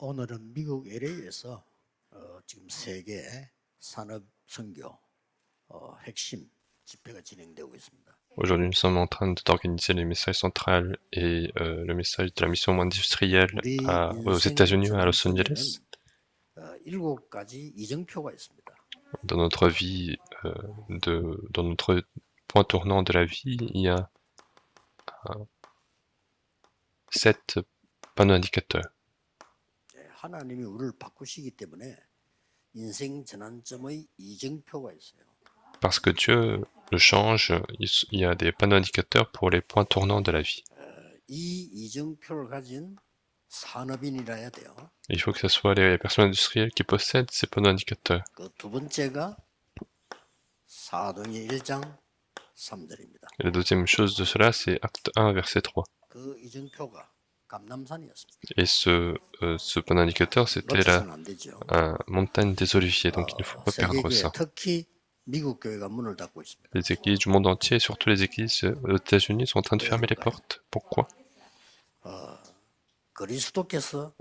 오늘은 미국 LA에서 지금 세계 산업 선교 핵심 집회가 진행되고 있습니다. Aujourd'hui, nous sommes en train d'organiser les messages centrales et le message de la mission industrielle 우리 aux 인생 États-Unis, à 전환 Los 속에는 Angeles. 7가지 이정표가 있습니다. Dans notre vie, dans notre point tournant de la vie, il y a 7 panneaux indicateurs. 하나님이 우리를 바꾸시기 때문에 인생 전환점의 이정표가 있어요. Parce que Dieu le change, il y a des panneaux indicateurs pour les points tournants de la vie. 이 이정표를 가진 산업인이라 해야 돼요. Il faut que ce soit les personnes industrielles qui possèdent ces panneaux indicateurs. 그 두 번째가 사도행전 1장 3절입니다. Et la deuxième chose de cela, c'est Acte 1, verset 3. 그 이정표가 감남산이었습니다. Et ce panneau indicateur, c'était la 놓치서는 안 되죠. montagne des Oliviers, donc il ne faut pas perdre 세계교회 ça. 특히 미국 교회가 문을 닫고 있습니다. Les églises du monde entier, surtout les églises aux États-Unis, sont en train de fermer les portes. Pourquoi? 그리스도께서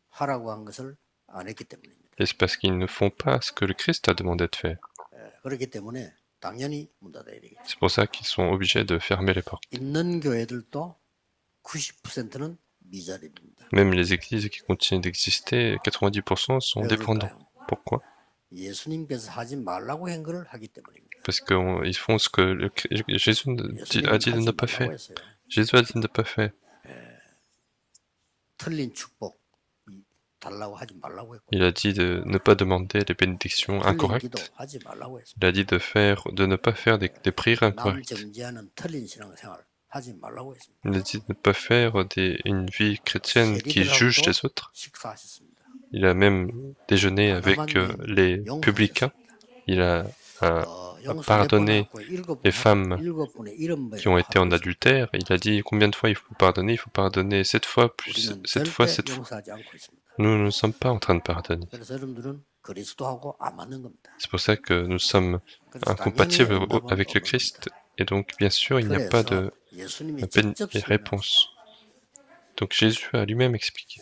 하라고 한 것을 안 했기 때문입니다. Et c'est parce qu'ils ne font pas ce que le Christ a demandé de faire. 그렇기 때문에 당연히 문 닫아야 되겠죠. C'est pour ça qu'ils sont obligés de fermer les portes. 있는 교회들도 90%는 미자립입니다. Même les églises qui continuent d'exister, 90% sont 왜 dépendants. 그럴까요? Pourquoi? 예수님께서 하지 말라고 한 것을 하기 때문입니다. Parce qu'ils font ce que Jésus a dit de ne pas faire. 했어요. Jésus a dit de ne pas faire. 틀린 축복 달라고 하지 말라고 했고, Il a dit de ne pas demander les bénédictions 틀린 기도 incorrectes. 하지 말라고 했습니다. Il a dit de ne pas faire des prières 남 incorrectes. 정지하는 틀린 신앙생활 하지 말라고 했습니다. Il a dit de ne pas faire une vie chrétienne qui juge les autres. 식사하셨습니다. Il a même déjeuné avec les publicains. Il a pardonné les femmes qui ont été en adultère. Il a dit combien de fois il faut pardonner. Il faut pardonner 7 fois, plus 7 fois, 7 fois. Nous ne sommes pas en train de pardonner. C'est pour ça que nous sommes incompatibles avec le Christ. Et donc, bien sûr, il n'y a pas de réponse. Donc Jésus a lui-même expliqué.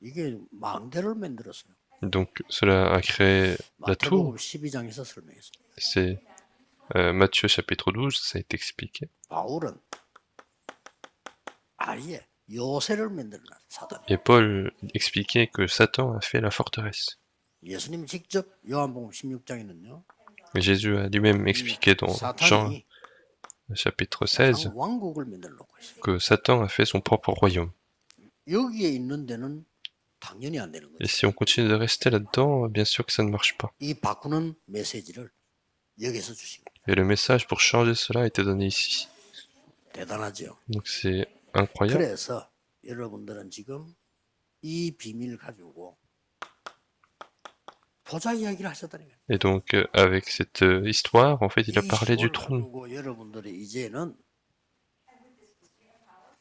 이게 망대를 만들었어요. Donc cela a créé la tour. 마태복음 12장에서 설명했습니다. C'est Matthieu chapitre 12, ça a été expliqué. 바울은 아예 요새를 만들어놨어요. 사단. Et Paul expliquait que Satan a fait la forteresse. 예수님 직접 요한복음 16장에는요. Jésus a lui-même expliqué dans Jean chapitre 16 왕국을 만들어 놓고 있어요. que Satan a fait son propre royaume. 여기에 있는 데는 당연히 안 되는 Et 거죠. si on continue de rester là-dedans, bien sûr que ça ne marche pas. 이 바꾸는 메시지를 여기서 주신 거예요. Et le message pour changer cela a été donné ici. 대단하죠. Donc c'est incroyable. 그래서 여러분들은 지금 이 비밀 가지고 보좌 이야기를 하셨다는 거예요. Et donc avec cette histoire, en fait, il a parlé du trône. 여러분들이 이제는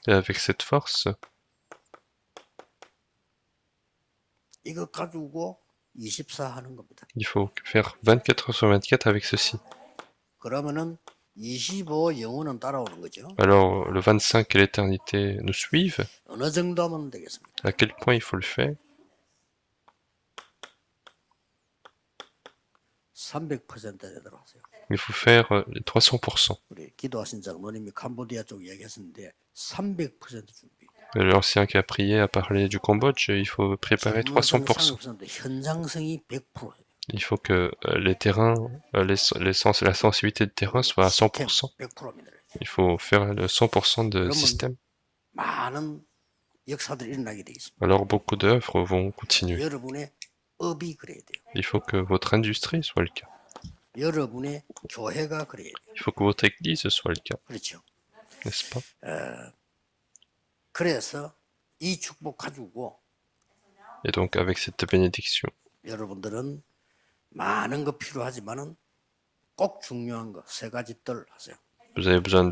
Et avec cette force, 이것 가지고 24 하는 겁니다. il faut faire 24 heures sur 24 avec ceci. 그러면은 25 영혼은 따라오는 거죠. Alors le 25 et l'éternité nous suivent. 어느 정도 하면 되겠습니까? À quel point il faut le faire? 300%에 들어가세요. Il faut faire les 300%. 우리 기도하신 장로님이 캄보디아 쪽 이야기했는데 300% 준비. L'ancien qui a prié a parlé du Cambodge, il faut préparer 300%. 300%. 현장성이 100%. Il faut que les terrains, la sensibilité de terrain soit à 100%. 100%입니다. Il faut faire le 100% de système. 많은 역사들이 일어나게 돼 있습니다. Alors beaucoup d'œuvres vont continuer. 여러분의 업이 그래야 돼요. Il faut que votre industrie soit le cas. 여러분의 교회가 그래야 돼요. Il faut que votre église soit le cas, 그렇죠. n'est-ce pas? 그래서 이 축복 가지고 Et donc avec cette bénédiction, 여러분들은 많은 거 필요하지만은 꼭 중요한 거 세 가지 뜰 하세요. vous avez besoin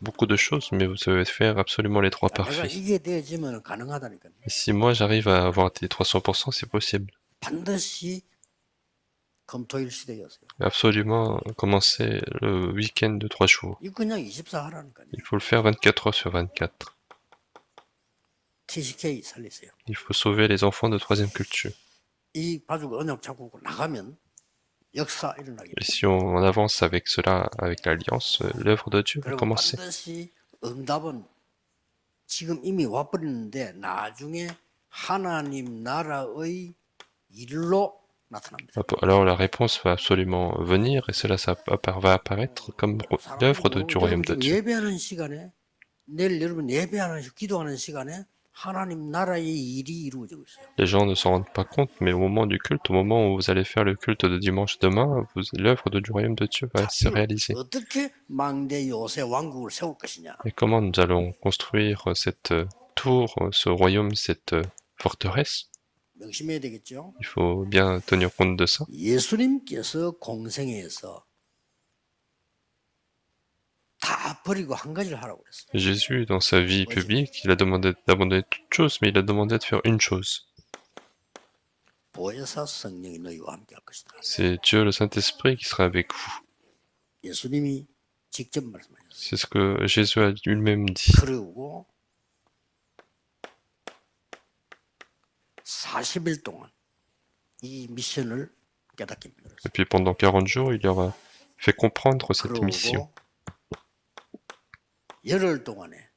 beaucoup de choses, mais vous devez faire absolument les 3 내가 parfaits. 이게 되어지면 가능하다니까요. Et si moi j'arrive à avoir des 300%, c'est possible. 반드시 금토일 시대였어요. Absolument commencer le week-end de 3 jours. 이 그냥 24 하라니까요. Il faut le faire 24 heures sur 24. TCK 살리세요. Il faut sauver les enfants de troisième culture. 이 가지고 언약 잡고 나가면 역사 일어나게 Et 돼요. si on avance avec cela, avec l'Alliance, l'œuvre de Dieu va 그리고 commencer. 반드시 응답은 지금 이미 와버리는데 나중에 하나님 나라의 일로 나타납니다. Alors la réponse va absolument venir et cela va apparaître comme l'œuvre du royaume de Dieu. 예배하는 시간에 내일 여러분 예배하는 기도하는 시간에 하나님 나라의 일이 이루어지고 있어요. Les gens ne s'en rendent pas compte, mais au moment du culte, au moment où vous allez faire le culte de dimanche demain, l'œuvre du royaume de Dieu va se réaliser. 어떻게 망대 요새 왕국을 세울 것이냐? Et comment nous allons construire cette tour, ce royaume, cette forteresse? 명심해야 되겠죠. Il faut bien tenir compte de ça. 예수님께서 공생애에서 다 버리고 한 가지를 하라고 그랬어요. Jésus, dans sa vie publique, il a demandé d'abandonner toute chose, mais il a demandé de faire une chose. 보혜사 성령이 너희와 함께 할 것이다. C'est Dieu le Saint-Esprit qui sera avec vous. 예수님이 직접 말씀하셨어요. C'est ce que Jésus a lui-même dit. 그리고 40일 동안 이 미션을 깨닫게 만들었어요. Et puis pendant 40 jours, il leur a fait comprendre cette mission. 그리고 열흘 동안에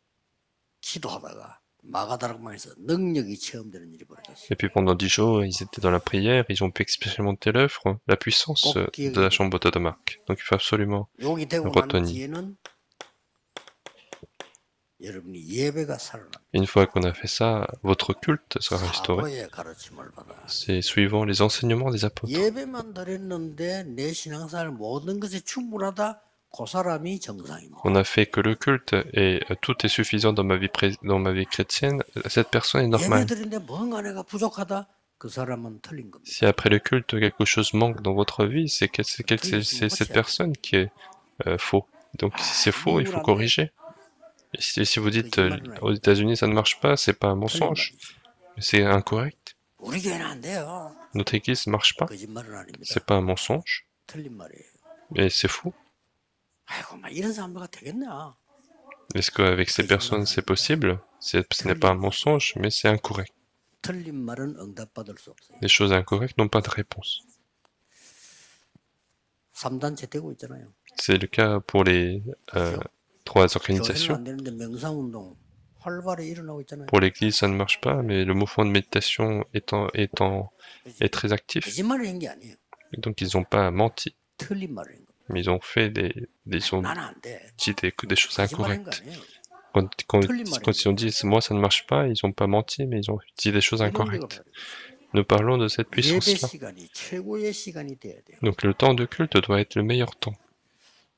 기도하다가 마가다락방에서 능력이 체험되는 일이 벌어졌어요. Et puis pendant 10 jours, ils étaient dans la prière, ils ont pu expérimenter l'œuvre, la puissance de la chambre de Marc. Donc il faut absolument 여기 되고 난 retenir. 뒤에는 여러분이 예배가 살아납니다. Une fois qu'on a fait ça, votre culte sera restauré. 사도의 가르침을 받아. C'est suivant les enseignements des apôtres. 예배만 드렸는데 내 신앙생활 모든 것이 충분하다. 그 사람이 정상입니다. On a fait que le culte et tout est suffisant dans ma vie chrétienne. Cette personne est normale. 예배 드렸는데 뭔가 내가 부족하다. 그 사람은 틀린 겁니다. Si après le culte quelque chose manque dans votre vie, c'est cette personne qui est faux. Donc si c'est faux, il faut corriger. Et si vous dites aux États-Unis ça ne marche pas, c'est pas un mensonge, mais c'est incorrect. 우리 교회는 안 돼요. Notre église ne marche pas, 거짓말은 아닙니다. c'est pas un mensonge, 틀린 말이에요. mais c'est faux. 아이고, 막 이런 사람들과 되겠냐? Est-ce qu'avec ces personnes c'est possible? Ce n'est pas un mensonge, mais c'est incorrect. 틀린 말은 응답받을 수 없어요. Les choses incorrectes n'ont pas de réponse. 3단체 되고 있잖아요. C'est le cas pour les trois 교회는 organisations. 안 되는데 명상운동 활발히 일어나고 있잖아요. Pour l'église, ça ne marche pas, mais le mouvement de méditation est très actif. 거짓말을 한 게 아니에요. Et donc, ils n'ont pas menti, 틀린 말을 한 겁니다. mais ils ont fait ils ont 나는 안 돼. dit des choses 거짓말 한거 incorrectes. 아니에요. Quand ils ont dit moi ça ne marche pas, ils n'ont pas menti, mais ils ont dit des choses incorrectes. Nous parlons de cette 예배 puissance-là. 시간이 최고의 시간이 돼야 돼요. Donc le temps de culte doit être le meilleur temps.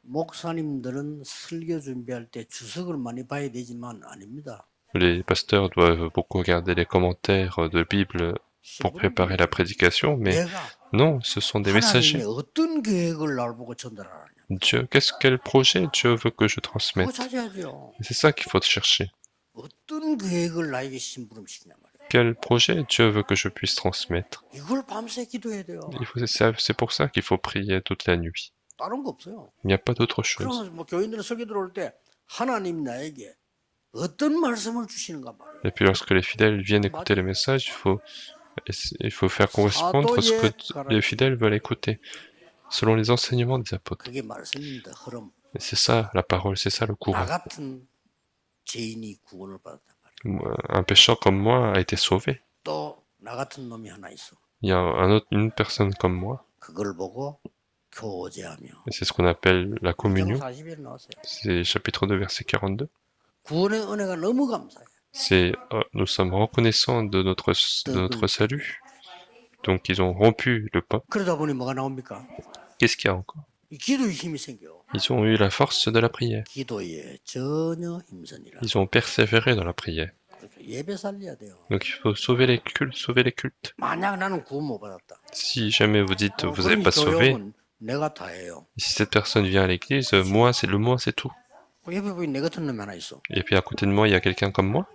목사님들은 설교 준비할 때 주석을 많이 봐야 되지만 아닙니다. Les pasteurs doivent beaucoup regarder les commentaires de Bible pour préparer la prédication, mais 내가 non, ce sont des 하나님의 messagers. 어떤 계획을 날 보고 전달하느냐. Dieu, quel projet Dieu veut que je 그거 transmette? 찾아야죠. Et c'est ça qu'il faut chercher. 어떤 계획을 나에게 심부름시키냐 말이에요. Quel projet Dieu veut que je puisse transmettre? 이걸 밤새 기도해야 돼요. C'est pour ça qu'il faut prier toute la nuit. 다른 거 없어요. Il n'y a pas d'autre chose. 그러면 뭐 교인들은 설교 들어올 때 하나님 나에게 어떤 말씀을 주시는가 말이에요. Et puis lorsque les fidèles viennent écouter les messages, il faut faire correspondre ce que les fidèles veulent écouter, selon les enseignements des apôtres. 그게 말씀입니다. 흐름. Et c'est ça la parole, c'est ça le 나 courant. 같은 죄인이 구원을 받았단 말이에요. Un pécheur comme moi a été sauvé. 또 나 같은 놈이 하나 있어. Il y a une personne comme moi, 그걸 보고 교제하며. et c'est ce qu'on appelle la communion. 40일 나왔어요. C'est chapitre 2, verset 42. 구원의 은혜가 너무 감사해요. Nous sommes reconnaissants de notre salut. Donc ils ont rompu le pas. 그러다 보니 뭐가 나옵니까? Qu'est-ce qu'il y a encore? 이 기도에 힘이 생겨. Ils ont eu la force de la prière. 기도에 전혀 힘선이라. Ils ont persévéré dans la prière. 예배 살려야 돼요. Donc il faut sauver les cultes. 만약 나는 구원 못 받았다. Si jamais vous dites vous n'avez 그럼 pas sauvé, 교육은 내가 다 해요. si cette personne vient à l'église, moi c'est tout. 옆에 보니 내 같은 놈이 하나 있어. Et puis à côté de moi, il y a quelqu'un comme moi.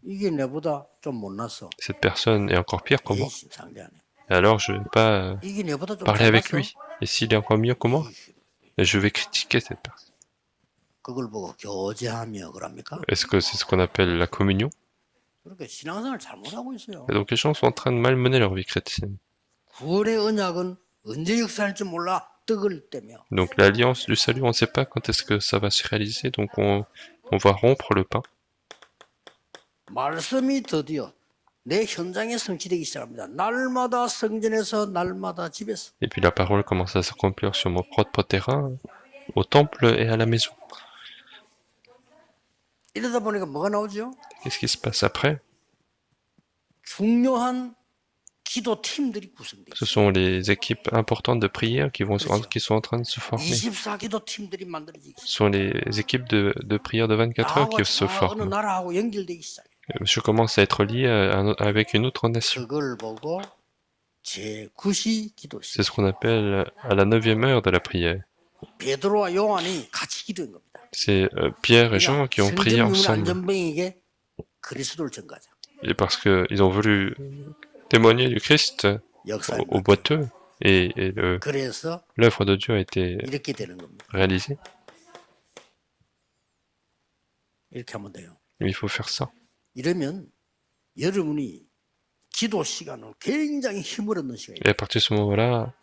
이게 내보다 좀 못났어. Cette personne est encore pire que moi. 상대 안 해. Et alors je vais pas 이게 내보다 좀 parler avec 잘났어? lui. Et s'il est encore mieux que moi, je vais critiquer cette personne. 그걸 보고 교제하며 그럽니까? Est-ce que c'est ce qu'on appelle la communion? 그렇게 신앙생활 잘못하고 있어요. Et donc les gens sont en train de malmener leur vie chrétienne. 구원의 언약은 언제 역사할지 몰라 떡을 떼며 Donc l'alliance du salut, on ne sait pas quand est-ce que ça va se réaliser, donc on va rompre le pain. 말씀이 드디어 내 현장에 성취되기 시작합니다. 날마다 성전에서 날마다 집에서. Et puis la parole commence à s'accomplir sur mon propre terrain, au temple et à la maison. 이러다 보니까 뭐가 나오죠? Qu'est-ce qui se passe après? 중요한 기도 팀들이 구성돼 Ce 있어요. sont les équipes importantes de prière qui sont en train de se former. 24기도 팀들이 만들어지기 Ce sont les équipes de prière de 24 heures 나하고 qui se 어느 forment. 나라하고 연결되기 시작해요. Je commence à être lié avec une autre nation. 그걸 보고 제9시 C'est 기도시 ce qu'on appelle à la 9e heure de la prière. 베드로와 요한이 같이 기도한 겁니다. C'est Pierre et Jean qui ont prié 성전유물 ensemble. 안전병에게 그리스도를 전가하자. Et parce qu'ils ont voulu témoigner du Christ 역사에 aux boiteux, et 그래서 l'œuvre de Dieu a été 이렇게 되는 겁니다. réalisée. 이렇게 하면 돼요. Il faut faire ça. 이러면 여러분이 기도 시간을 굉장히 힘을 얻는 시간이에요. Et à partir de ce moment-là,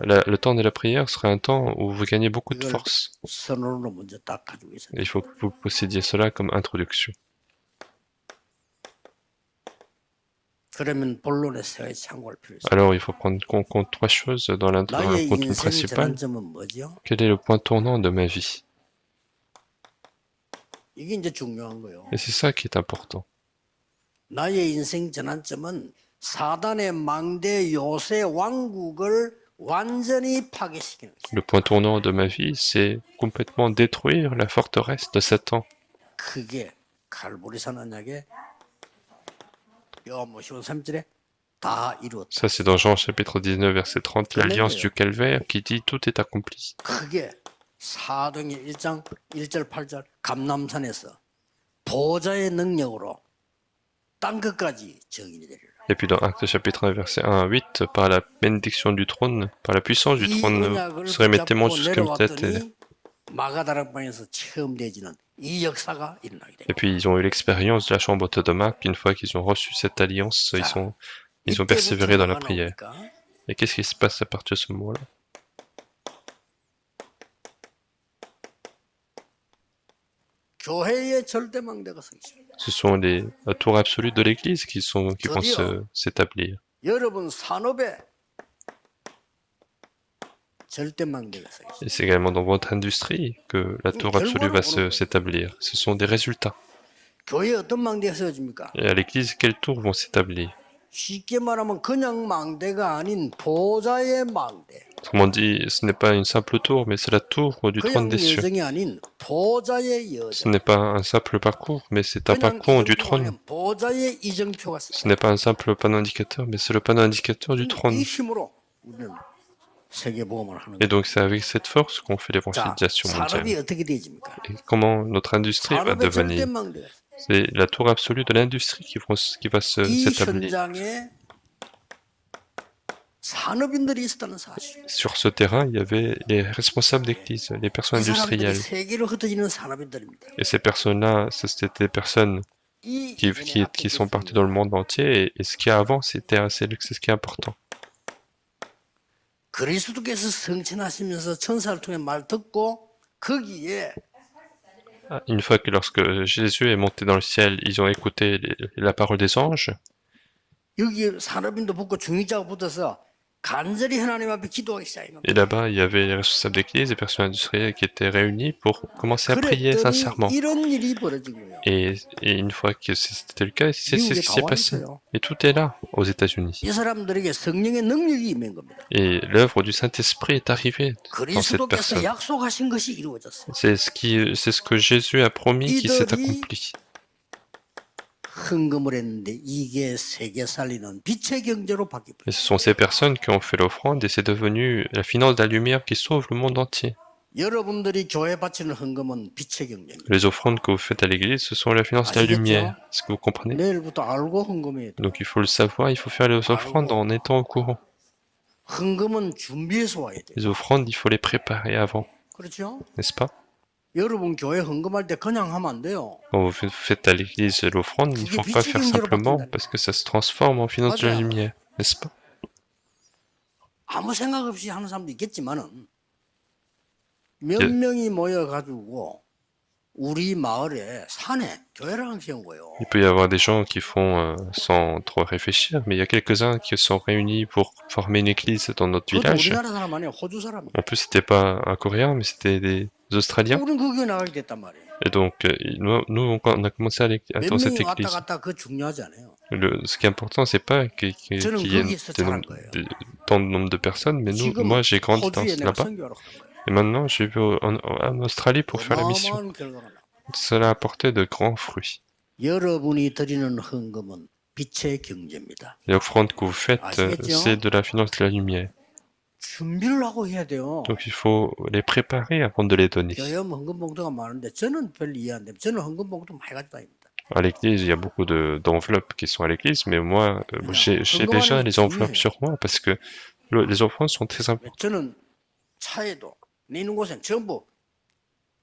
le temps de la prière sera un temps où vous gagnez beaucoup de force. 선언으로 먼저 딱 가지고 있어요. Et il faut que vous possédiez cela comme introduction. 그러면 본론에 세 가지 참고할 필요 있어요. Alors il faut prendre en compte trois choses dans le 나의 contenu 인생 principal. 전환점은 뭐죠? Quel est le point tournant de ma vie? 이게 이제 중요한 거예요. Et c'est ça qui est important. 나의 인생 전환점은 사단의 망대 요새 왕국을 완전히 파괴시키는 거죠. Le point tournant de ma vie, c'est complètement détruire la forteresse de Satan. 그게 갈보리산 언약의 요한복음 13절에 다 이루었다. Ça, c'est dans Jean chapitre 19, verset 30, l'alliance du calvaire qui dit tout est accompli. 그게 사도행전 1장 1절 8절 감남산에서 보좌의 능력으로 땅 끝까지 정인이 되리라. Et puis dans Actes chapitre 1, verset 1 à 8, par la bénédiction du trône, par la puissance du 이 trône, 언약을 vous serez mes témoins 붙잡고 jusqu'à la terre. 내려왔더니 마가다락방에서 체험되지는 이 역사가 일어나게 돼요. Et puis ils ont eu l'expérience de la chambre haute de Marc, puis une fois qu'ils ont reçu cette alliance, ils ont persévéré dans la prière. Et qu'est-ce qui se passe à partir de ce moment-là? 교회의 절대망대가 성취됩니다. Ce sont la tour absolue de l'Église qui vont s'établir. 여러분 산업에 절대망대가 성취됩니다. Et c'est également dans votre industrie que la tour absolue va s'établir. Ce sont des résultats. 교회에 어떤 망대가 세워집니까? Et à l'Église, quelles tours vont s'établir? 쉽게 말하면 그냥 망대가 아닌 보좌의 망대. Autrement dit, ce n'est pas une simple tour, mais c'est la tour du trône 그냥 des cieux. 여정이 아닌 보좌의 Ce 여정. n'est pas un simple parcours, mais c'est un 그냥 parcours du 이정표가 trône. 아니라 보좌의 이정표가 있어요. Ce n'est pas un simple panneau indicateur, mais c'est le panneau indicateur du trône. 이 힘으로 우리는 세계복음을 하는 Et 거예요. donc c'est avec cette force qu'on fait 자, l'évangélisation 산업이 mondiale. 어떻게 되어집니까? Et comment notre industrie va 산업의 devenir? 절대망대가 C'est la tour absolue de l'industrie qui va 이 s'établir. 현장에 산업인들이 있었다는 사실. Sur ce terrain, il y avait les responsables d'église, les personnes 이 사람들이 industrielles. 세계로 흩어지는 산업인들입니다. Et ces personnes-là, c'était des personnes 이 qui sont parties dans le monde entier. Et ce qu'il y a avant, c'est ce qui est important. 그리스도께서 성천하시면서 천사를 통해 말 듣고 거기에 Une fois que lorsque Jésus est monté dans le ciel, ils ont écouté la parole des anges. 여기 산업인도 붙고 중직자가 붙어서 간절히 하나님 앞에 기도하기 시작한 겁니다. Et là-bas, il y avait les responsables d'église, les personnes industrielles qui étaient réunies pour commencer à prier 그랬더니 sincèrement. 이런 일이 벌어지고요. Et une fois que c'était le cas, c'est ce 미국에 qui s'est 다 passé. 와있어요. Et tout est là, aux États-Unis. 이 사람들에게 성령의 능력이 임한 겁니다. Et l'œuvre du Saint-Esprit est arrivée dans cette 그리스도께서 personne. 약속하신 것이 이루어졌어요. C'est ce que Jésus a promis qui s'est accompli. 헌금을 했는데 이게 세계 살리는 빛의 경제로 바뀌었어요. Et ce sont ces personnes qui ont fait l'offrande et c'est devenu la finance de la lumière qui sauve le monde entier. 여러분들이 교회 바치는 헌금은 빛의 경제입니다. Les offrandes que vous faites à l'église, ce sont la finance de la lumière. Est-ce que vous comprenez? 내일부터 알고 헌금해야 돼. Donc il faut le savoir, il faut faire les offrandes en étant au courant. 헌금은 준비해서 와야 돼. Les offrandes, il faut les préparer avant, 그렇죠? n'est-ce pas? 여러분 교회 헌금할 때 그냥 하면 안 돼요. Quand vous faites à l'église l'offrande, il ne faut pas faire simplement parce que ça se transforme en finance de la lumière, n'est-ce pas? 아무 생각 없이 하는 사람도 있겠지만은 몇 명이 모여가지고 우리 마을에 산에 교회를 하나 세운 거예요. Il peut y avoir des gens qui font sans trop réfléchir, mais il y a quelques-uns qui sont réunis pour former une église dans notre 그것도 village. 우리나라 사람 아니에요. 호주 사람이에요. En plus, c'était pas un Coréen, mais c'était des Australiens. 우리는 그 교회 나가게 됐단 말이에요. Et donc, nous, on a commencé à aller 몇 dans cette 명이 왔다 église. 갔다 그 중요하지 않아요. Ce qui est important, c'est pas qu'il y 저는 ait 거기에서 자란 거예요. tant de nombre de personnes, mais nous, 지금 moi, j'ai grandi 호주에 내가 là-bas. 선교하러 간 거예요. Et maintenant, je vais en Australie pour faire la mission. 어마어마한 결과가 나. Cela a apporté de grands fruits. 여러분이 드리는 헌금은 빛의 경제입니다. Les offrandes que vous faites, 아시겠죠? c'est de la finance de la lumière. 준비를 하고 해야 돼요. Donc il faut les préparer avant de les donner. 교회 헌금 봉투가 많은데 저는 별 이해 안 됩니다. 저는 헌금 봉투 많이 가지고 다닙니다. À l'église, il y a beaucoup d'enveloppes qui sont à l'église, mais moi, j'ai déjà les enveloppes sur moi parce que les offrandes sont très importantes. 저는 차에도 있는 곳엔 전부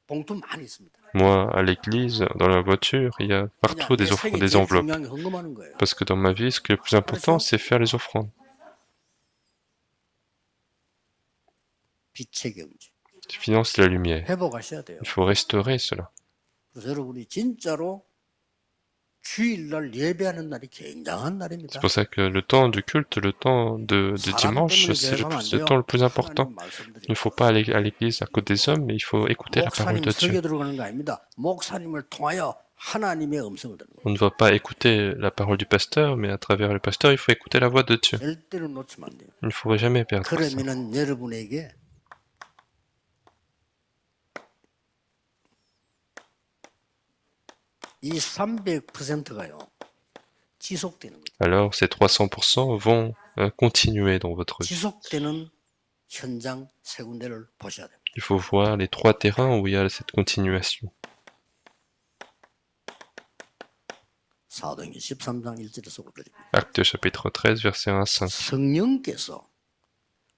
봉투 많이 있습니다. Moi, à l'église, dans la voiture, il y a partout 내 생이 des 제일 enveloppes. 중요한 게 헌금하는 거예요. Parce que dans ma vie, ce qui est le plus important, c'est faire les offrandes. 빛의 경제. Finance de la lumière. 회복하셔야 돼요. Il faut restaurer cela. 그래서 여러분이 진짜로 주일날 예배하는 날이 굉장한 날입니다. C'est pour ça que le temps du culte, le temps de dimanche, c'est le temps le plus important. Il ne faut pas aller à l'église à cause des hommes, mais il faut écouter la parole 목사님 de 설교 Dieu. 들어가는 거 아닙니다. 목사님을 통하여 하나님의 음성을 듣는 거예요. On ne va pas écouter la parole du pasteur, mais à travers le pasteur, il faut écouter la voix de Dieu. 절대로 놓치면 안 돼요. Il ne faut jamais perdre ça. 그러면은 여러분에게 이 300%가요 지속되는 거죠. Alors ces 300% vont continuer dans votre vie. 지속되는 현장 세 군데를 보셔야 됩니다. Il faut voir les 3 terrains où il y a cette continuation. 사도행전 13장 1절에서 5절입니다. Acte chapitre 13, verset 1 à 5. 성령께서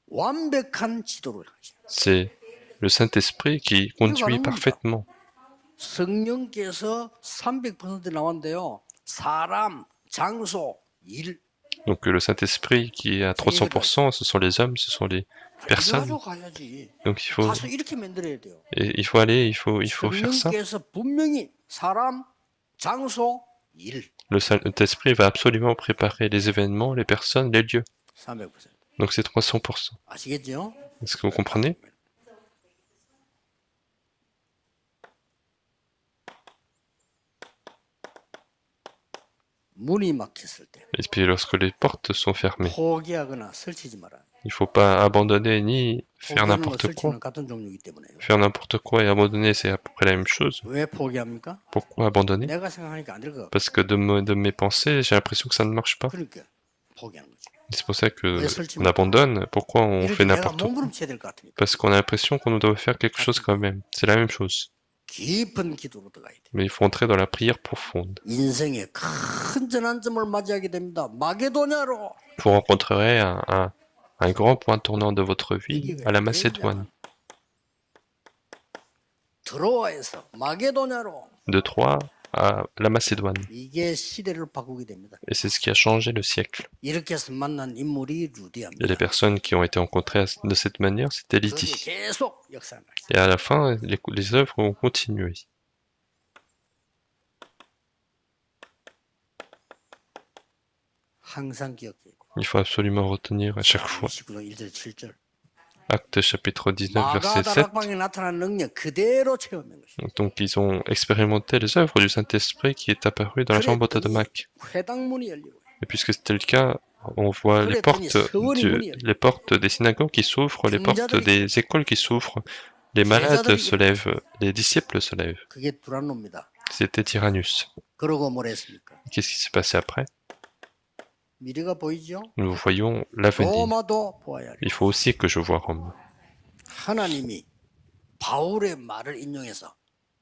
완벽한 지도를 하십니다. C'est le Saint-Esprit qui conduit parfaitement. 성령께서 300% 나왔는데요. 사람, 장소, 일. Donc le Saint-Esprit qui est à 300%, ce sont les hommes, ce sont les personnes. 가야지. Donc 가서 이렇게 만들어야 돼요. il faut aller, il faut faire ça. 성령께서 분명히 사람, 장소, 일. Le Saint-Esprit va absolument préparer les événements, les personnes, les lieux. 300%. Donc c'est 300%. 아시겠죠? Est-ce que vous comprenez? 문이 막혔을 때 Et puis lorsque les portes sont fermées, 포기하거나 설치지 마라. il ne faut pas abandonner ni faire 포기하는 거 n'importe quoi. 설치는 같은 종류이기 때문에요. Faire n'importe quoi et abandonner, c'est à peu près la même chose. 왜 포기합니까? Pourquoi abandonner? 내가 생각하니까 안 될 것 같고. Parce que de mes pensées, j'ai l'impression que ça ne marche pas. 그러니까 포기하는 거죠. C'est pour ça que on abandonne. Pourquoi on fait 이렇게 내가 n'importe quoi? 몸부림쳐야 될 것 같으니까. Parce qu'on a l'impression qu'on doit faire quelque chose quand même. C'est la même chose. 깊은 기도로 들어가야 돼. Mais il faut entrer dans la prière profonde. 인생의 큰 전환점을 맞이하게 됩니다. 마게도냐로. Vous rencontrerez un grand point tournant de votre vie à la Macédoine. 드로아에서 마게도냐로. De Troie à la Macédoine. 이게 시대를 바꾸게 됩니다. Et c'est ce qui a changé le siècle. 이렇게 해서 만난 인물이 Et 루디아입니다. les personnes qui ont été rencontrées de cette manière, c'était 그게 Lydie. 계속 역사를 하죠. Et à la fin, les œuvres ont continué. 항상 기억해야 돼요. Il faut absolument retenir à chaque fois. 29장 1절 7절. Acte chapitre 19, verset 7. 마가다락방에 나타난 능력 그대로 체험한 것이죠. Donc ils ont expérimenté les œuvres du Saint-Esprit qui est apparu dans la chambre de Mac. 회당문이 열리고 Et puisque c'était le cas, on voit les portes des synagogues qui s'ouvrent, les portes des écoles qui s'ouvrent, les malades se lèvent, les disciples se lèvent. 그게 두란노입니다. C'était Tyrannus. 그러고 뭘 했습니까? Qu'est-ce qui s'est passé après? 미래가 보이죠? Nous voyons l'avenir. 로마도 보아야 할. Il faut aussi que je vois Rome. 하나님이 바울의 말을 인용해서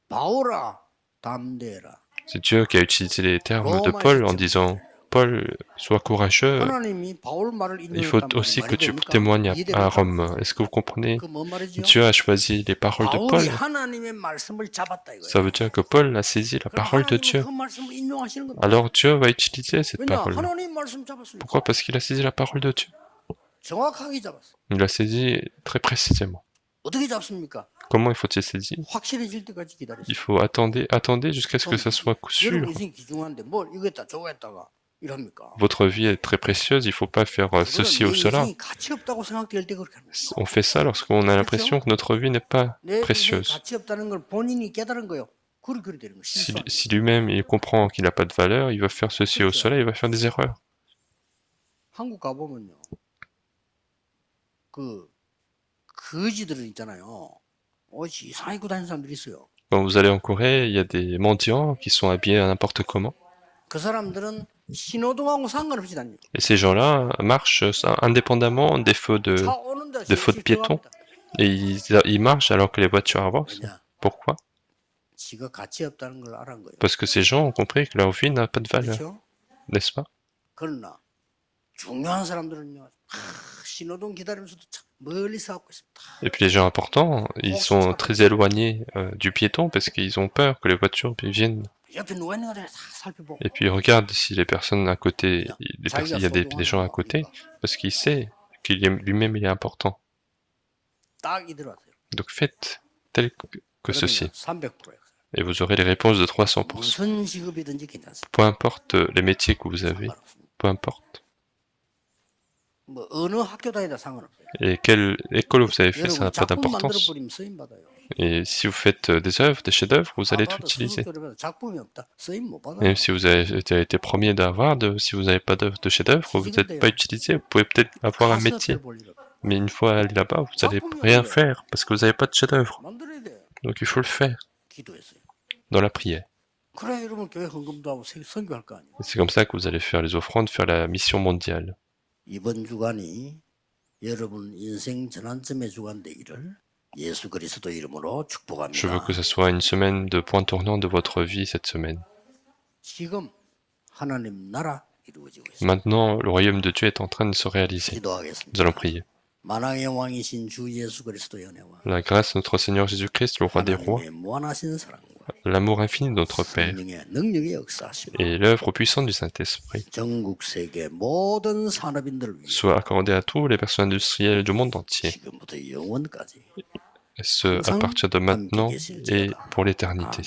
바울아 담대해라. C'est Dieu qui a utilisé les termes de 로마 Paul en 시점 disant Paul, sois courageux. 하나님이 바울 말을 Il faut 인용했단 말이 aussi que 말이 tu 됩니까? témoignes à 이해됩니까? Rome. Est-ce que vous comprenez? 그 뭔 말이죠? Dieu a choisi les paroles de Paul. 바울이 하나님의 말씀을 잡았다 Ça 이거예요. veut dire que Paul a saisi la 그럼 parole de 하나님은 Dieu. 그 말씀을 인용하시는 겁니다. Alors Dieu va utiliser cette 왜냐? parole. 하나님 말씀 잡았으니까. Pourquoi? Parce qu'il a saisi la parole de Dieu. 정확하게 잡았어. Il l'a saisi très précisément. 어떻게 잡습니까? Comment il faut-il saisir? 확실해질 때까지 Il 기다리세요. faut attendre jusqu'à ce que ça soit sûr. 여러분 인생이 귀중한데 뭘 이거 했다 저거 했다가 이럽니까? Votre vie est très précieuse, il ne faut pas faire ceci ou 내 cela. 인생이 가치 없다고 생각될 때 그렇게 하는 거예요. On fait ça lorsqu'on a l'impression que notre vie n'est pas 내 인생이 précieuse. 가치 없다는 걸 본인이 깨달은 거예요. 그렇게 되는 거 Si, 실수. si lui-même il comprend qu'il n'a pas de valeur, il va faire ceci ou cela, il va faire des erreurs. 한국 가보면요. 그 거지들은 있잖아요. 옷이 이상하게 입고 다니는 사람들이 있어요. Quand vous allez en Corée, il y a des mendiants qui sont habillés à n'importe comment. 그 사람들은 신호등하고 상관없이 다녀요. Et ces gens-là marchent indépendamment des feux de 차 오는데 faute piéton. Et ils marchent alors que les voitures avancent. 왜냐? Pourquoi? 지가 가치 없다는 걸 알은 거예요. Parce que ces gens ont compris que leur vie n'a pas de valeur, 그렇죠? n'est-ce pas? 그러나 중요한 사람들은요. 신호등 기다리면서도 참 멀리서 하고 있습니다. Et puis les gens importants, ils sont très éloignés du piéton parce qu'ils ont peur que les voitures viennent. 옆에 누가 있는 거다 살펴보고. Et puis ils regardent si les personnes à côté, il y a des gens à côté, parce qu'il sait qu'il est lui-même il est important. 딱 이대로 하세요. Donc faites tel que ceci. 300%예요. Et vous aurez les réponses de 300%. 무슨 직업이든지 괜찮습니다. Peu importe les métiers que vous avez, 상관없습니다. peu importe. 뭐 어느 학교 다니다 상관없어요. Et quelle école vous avez fait, ça 여러분 n'a pas 작품 만들어 d'importance. 버리면 쓰임 받아요. Et si vous faites des œuvres, des chefs-d'œuvre, vous allez tout 받아도 utiliser. 수습교류마다 작품이 없다. 쓰임 못 받아요. Même si vous avez été premier d'avoir, si vous n'avez pas de chef-d'œuvre, vous n'êtes pas utilisé. Vous pouvez peut-être avoir un 가서 métier, 별 볼 일 없어요. mais une fois allé là-bas, vous n'allez rien faire parce que vous n'avez pas de chef-d'œuvre. 만들어야 돼요. Donc il faut le faire 기도했어요. dans la prière. 그래 여러분 교회 헌금도 하고 선교할 거 아니에요. Et c'est comme ça que vous allez faire les offrandes, faire la mission mondiale. 이번 주간이 여러분 인생 전환점의 주간 되기를 예수 그리스도 이름으로 Je veux 축복합니다. que ce soit une semaine de point tournant de votre vie cette semaine. 지금 하나님 나라 이루어지고 있습니다. Maintenant, le royaume de Dieu est en train de se réaliser. Nous 기도하겠습니다. allons prier. 만왕의 왕이신 주 예수 그리스도의 은혜와 La grâce de notre Seigneur Jésus-Christ, le roi des rois, 하나님의 무한하신 사랑과 l'amour infini de notre Père 성령의 능력의 역사하시고 et l'œuvre puissante du Saint-Esprit 전국 세계 모든 산업인들을 위해 soit accordée à tous les personnes industrielles du monde entier, 지금부터 영원까지 et ce à partir de maintenant et pour l'éternité.